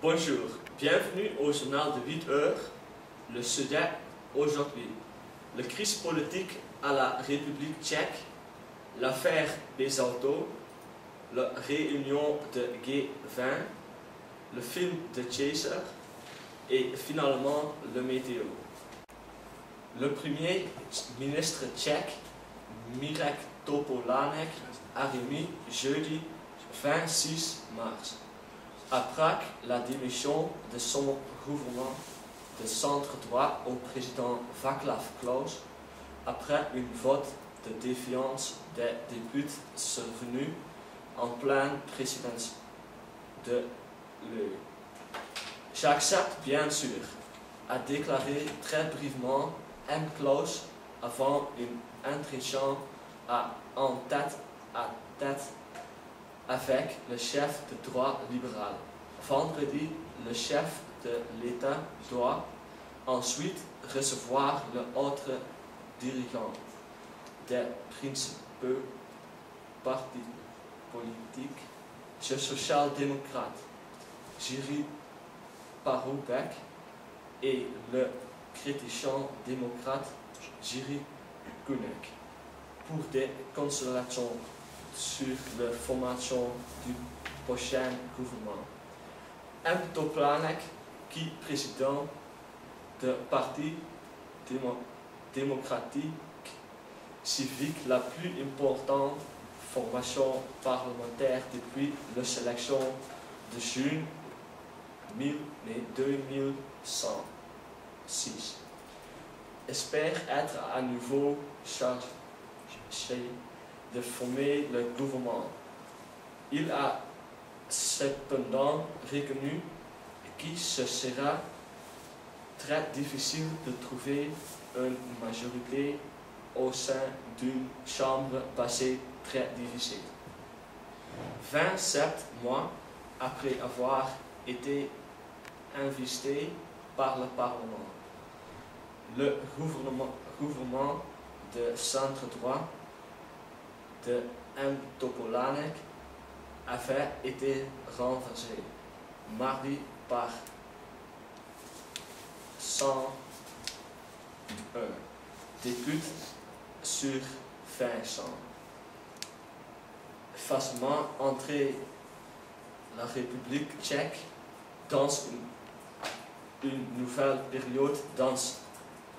Bonjour, bienvenue au journal de 8 heures. Le sujet aujourd'hui, la crise politique à la République tchèque, l'affaire des autos, la réunion de G20, le film de Chaser et finalement le météo. Le premier ministre tchèque, Mirek Topolánek, a remis jeudi 26 mars à Prague la démission de son gouvernement de centre-droit au président Václav Klaus après une vote de défiance des députés survenue en pleine présidence de l'UE. J'accepte bien sûr, a déclaré très brièvement M. Klaus avant une entretien en tête à tête avec le chef de droit libéral. Vendredi, le chef de l'État doit ensuite recevoir l'autre dirigeant des principaux partis politiques, le social-démocrate Jiří Paroubek et le chrétien-démocrate Jiří Koubek pour des consultations sur la formation du prochain gouvernement. M. Topolánek, qui est président du Parti démocratique civique, la plus importante formation parlementaire depuis la sélection de juin 2106, espère être à nouveau chargé de former le gouvernement. Il a cependant reconnu qu'il sera très difficile de trouver une majorité au sein d'une chambre passée très difficile. 27 mois après avoir été investi par le Parlement, le gouvernement de centre-droit de M. Topolánek avait été renversé mardi par 101 députés sur 500, facilement entrer la République tchèque dans une nouvelle période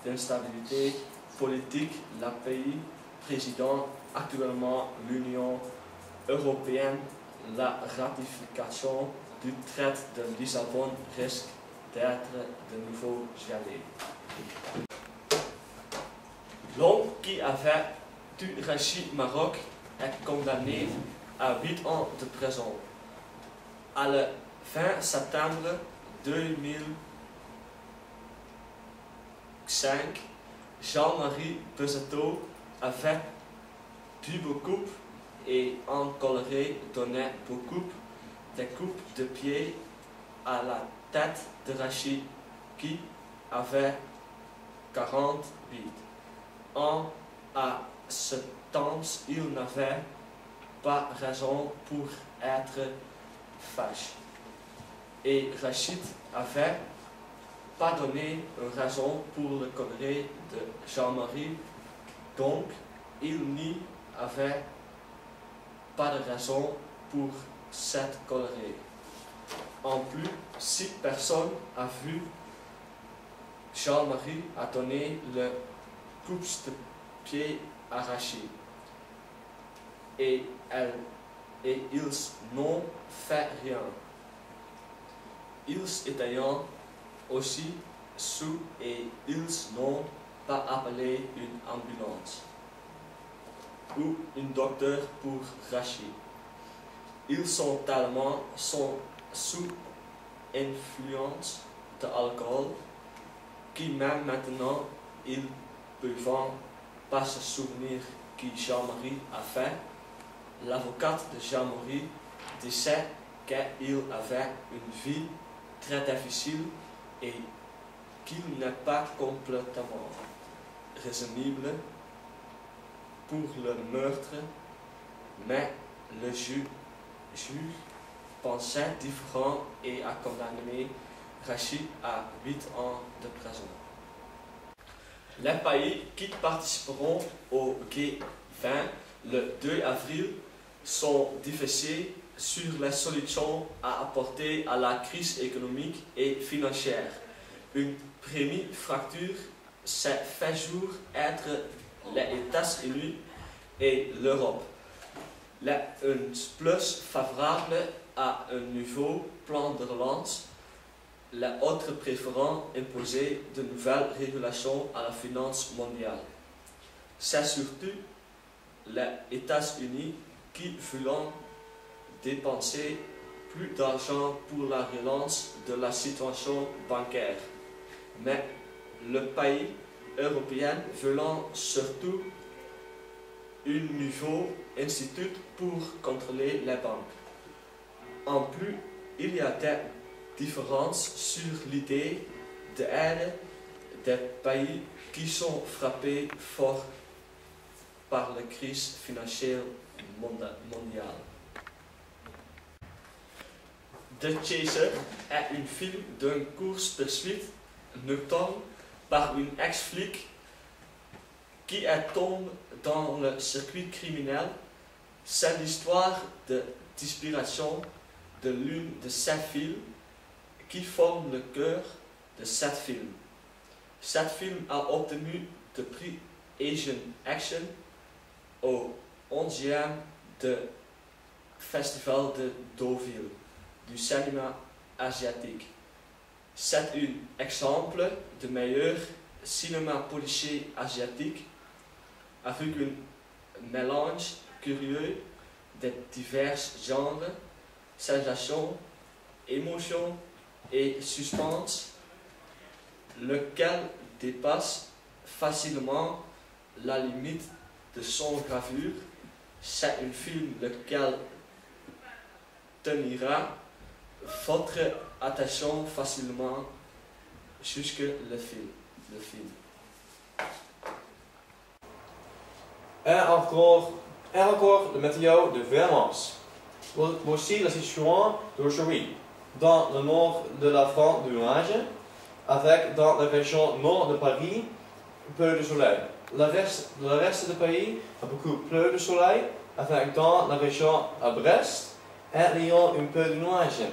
d'instabilité politique. Le pays président actuellement l'Union européenne. La ratification du traité de Lisbonne risque d'être de nouveau gelée. L'homme qui avait tué Rachid Maroc est condamné à 8 ans de prison. À la fin septembre 2005, Jean-Marie Pesetto avait tué beaucoup et en coloré donnait beaucoup de coupes de pied à la tête de Rachid qui avait 48 ans. À ce temps, il n'avait pas raison pour être fâché. Et Rachid avait pas donné une raison pour le colère de Jean-Marie, donc il n'y avait pas de raison pour cette colère. En plus, 6 personnes ont vu Jean-Marie a donné le coup de pied à Rachid. Et ils n'ont fait rien. Ils étaient aussi sous et ils n'ont pas appelé une ambulance ou un docteur pour Rachid. Ils sont tellement sous influence d'alcool qui même maintenant ils ne peuvent pas se souvenir que Jean-Marie a fait. L'avocate de Jean-Marie disait qu'il avait une vie très difficile et qu'il n'est pas complètement raisonnable pour le meurtre, mais le juge pensées différentes et a condamné Rachid à 8 ans de prison. Les pays qui participeront au G20 le 2 avril sont difficiles sur les solutions à apporter à la crise économique et financière. Une première fracture s'est fait jour entre les États-Unis et l'Europe. Un plus favorable à un nouveau plan de relance, les autres préférant imposer de nouvelles régulations à la finance mondiale. C'est surtout les États-Unis qui voulaient dépenser plus d'argent pour la relance de la situation bancaire. Mais le pays européen voulant surtout un nouveau institut pour contrôler les banques. En plus, il y a des différences sur l'idée d'aide des pays qui sont frappés fort par la crise financière mondiale. The Chaser est un film d'une course-poursuite nocturne par un ex-flic qui tombe dans le circuit criminel. C'est l'histoire d'inspiration de l'une de ces films qui forme le cœur de cet film. Cet film a obtenu le prix Asian Action au 11e Festival de Deauville du cinéma asiatique. C'est un exemple de meilleur cinéma policier asiatique avec un mélange curieux de divers genres, sensations, émotions et suspense, lequel dépasse facilement la limite de son gravure. C'est un film lequel tenira votre attention facilement jusqu'à le film. Et encore le météo de Vermont. Voici la situation d'aujourd'hui. Dans le nord de la France du nuage, avec dans la région nord de Paris, peu de soleil. Le reste du pays a beaucoup plus de soleil, avec dans la région à Brest et Lyon un peu de nuages.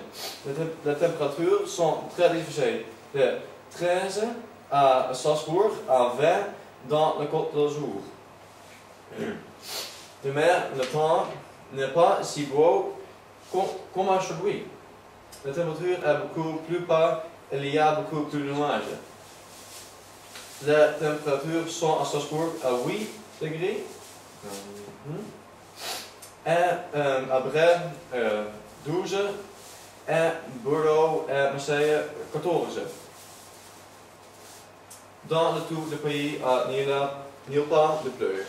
Les températures sont très difficiles, de 13 à Strasbourg à 20 dans la Côte d'Azur. Demain, le temps n'est pas si beau comme aujourd'hui. La température est beaucoup plus bas et il y a beaucoup plus de nuages. Les températures sont à Strasbourg à 8 degrés. Et à Brest 12 et Bordeaux et Marseille 14. Dans le tout du pays, il n'y a pas de pluie.